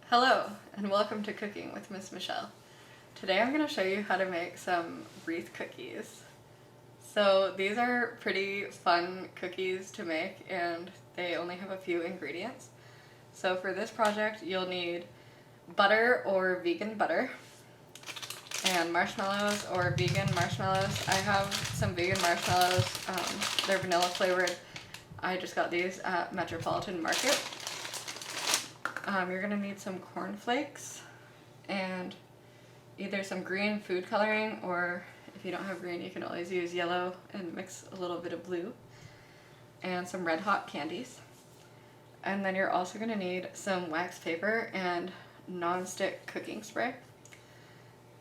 Hello, and welcome to Cooking with Miss Michelle. Today I'm going to show you how to make some wreath cookies. So these are pretty fun cookies to make, and they only have a few ingredients. So for this project you'll need butter or vegan butter, and marshmallows or vegan marshmallows. I have some vegan marshmallows, they're vanilla flavored. I just got these at Metropolitan Market. You're going to need some cornflakes and either some green food coloring, or if you don't have green you can always use yellow and mix a little bit of blue, and some red hot candies. And then you're also going to need some wax paper and non-stick cooking spray.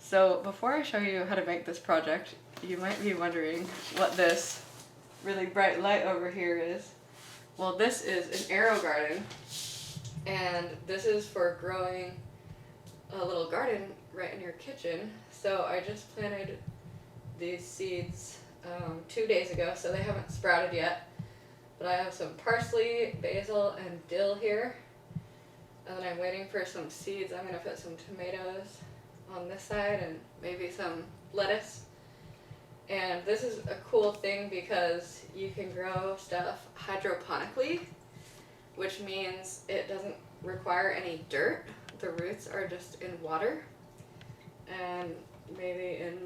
So before I show you how to make this project, you might be wondering what this really bright light over here is. Well, this is an arrow garden. And this is for growing a little garden right in your kitchen. So I just planted these seeds 2 days ago, so they haven't sprouted yet. But I have some parsley, basil, and dill here. And then I'm waiting for some seeds. I'm going to put some tomatoes on this side and maybe some lettuce. And this is a cool thing because you can grow stuff hydroponically, which means it doesn't require any dirt. The roots are just in water, and maybe in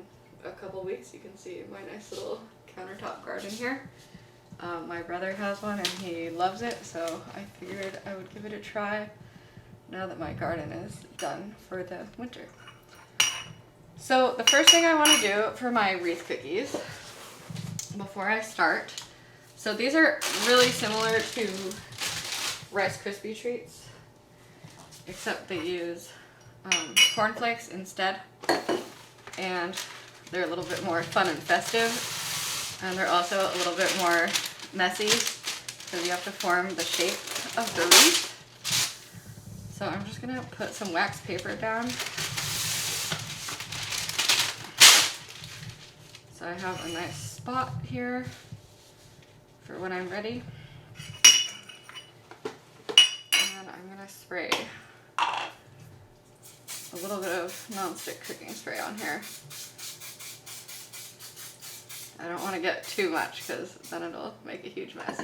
a couple weeks you can see my nice little countertop garden here. My brother has one and he loves it, so I figured I would give it a try now that my garden is done for the winter. So the first thing I want to do for my wreath cookies before I start, so these are really similar to Rice Krispie treats, except they use cornflakes instead, and they're a little bit more fun and festive, and they're also a little bit more messy because you have to form the shape of the wreath. So I'm just going to put some wax paper down. So I have a nice spot here for when I'm ready. I'm going to spray a little bit of non-stick cooking spray on here. I don't want to get too much because then it'll make a huge mess.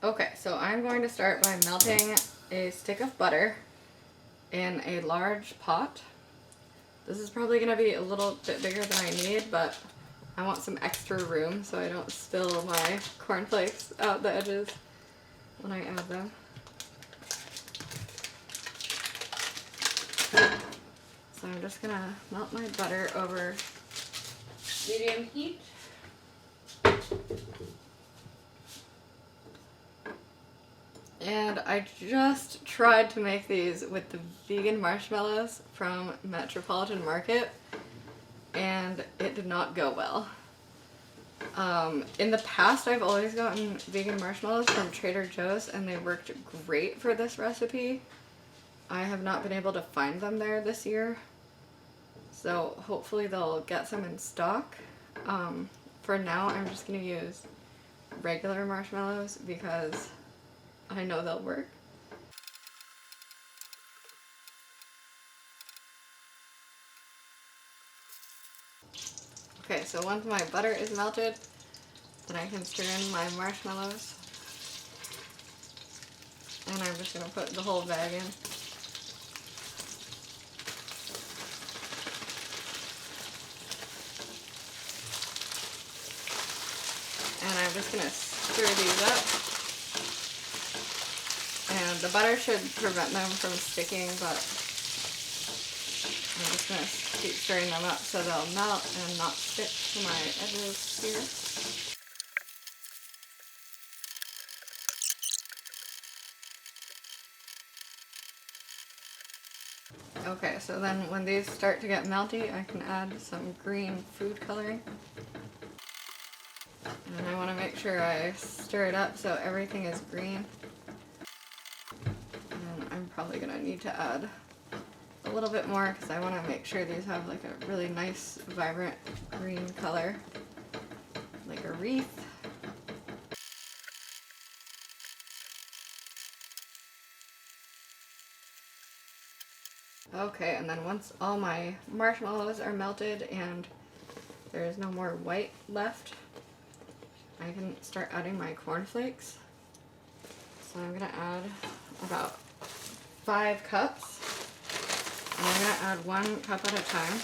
Okay, so I'm going to start by melting a stick of butter in a large pot. This is probably going to be a little bit bigger than I need, but I want some extra room so I don't spill my cornflakes out the edges when I add them. So I'm just gonna melt my butter over medium heat. And I just tried to make these with the vegan marshmallows from Metropolitan Market, and it did not go well. In the past, I've always gotten vegan marshmallows from Trader Joe's, and they worked great for this recipe. I have not been able to find them there this year, so hopefully they'll get some in stock. For now, I'm just going to use regular marshmallows because I know they'll work. Okay, so once my butter is melted, then I can stir in my marshmallows. And I'm just going to put the whole bag in. And I'm just going to stir these up. And the butter should prevent them from sticking, but I'm just going to keep stirring them up so they'll melt and not stick to my edges here. Okay, so then when these start to get melty, I can add some green food coloring. And I want to make sure I stir it up so everything is green. And I'm probably going to need to add a little bit more because I want to make sure these have like a really nice, vibrant green color, like a wreath. Okay, and then once all my marshmallows are melted and there is no more white left, I can start adding my cornflakes. So I'm gonna add about 5 cups. And I'm gonna add 1 cup at a time.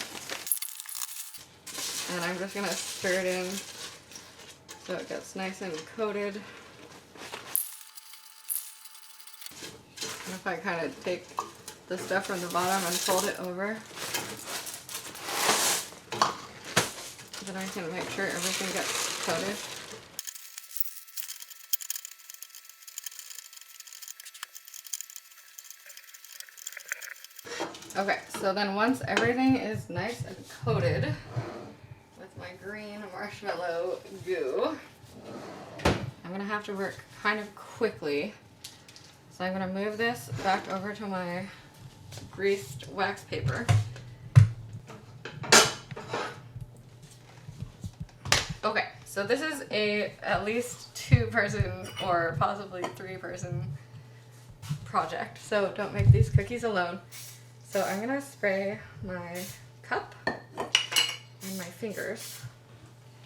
And I'm just gonna stir it in so it gets nice and coated. And if I kind of take the stuff from the bottom and fold it over, then I can make sure everything gets coated. Okay, so then once everything is nice and coated with my green marshmallow goo, I'm gonna have to work kind of quickly. So I'm gonna move this back over to my greased wax paper. Okay, so this is a at least 2-person or possibly 3-person project, so don't make these cookies alone. So I'm gonna spray my cup and my fingers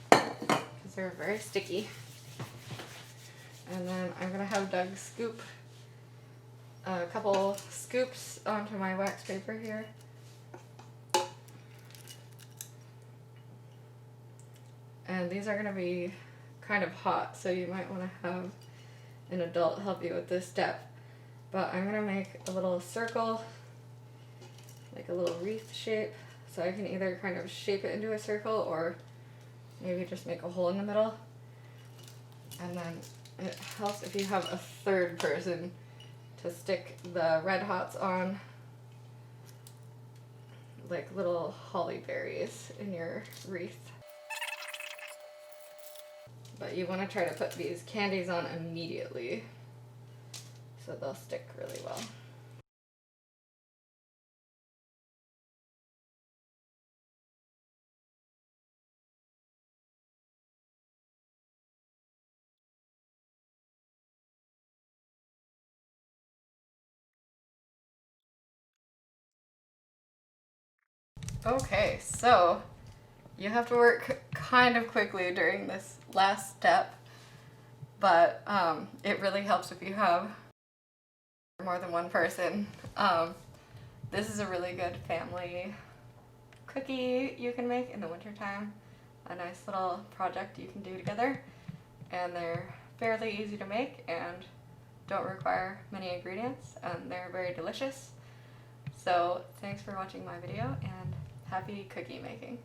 because they're very sticky. And then I'm gonna have Doug scoop a couple scoops onto my wax paper here. And these are gonna be kind of hot, so you might wanna have an adult help you with this step. But I'm gonna make a little circle, like a little wreath shape, so I can either kind of shape it into a circle or maybe just make a hole in the middle. And then it helps if you have a 3rd person to stick the red hots on, like little holly berries in your wreath. But you want to try to put these candies on immediately so they'll stick really well. Okay, so you have to work kind of quickly during this last step, but it really helps if you have more than 1 person. This is a really good family cookie you can make in the wintertime. A nice little project you can do together, and they're fairly easy to make and don't require many ingredients, and they're very delicious. So thanks for watching my video, and happy cookie making.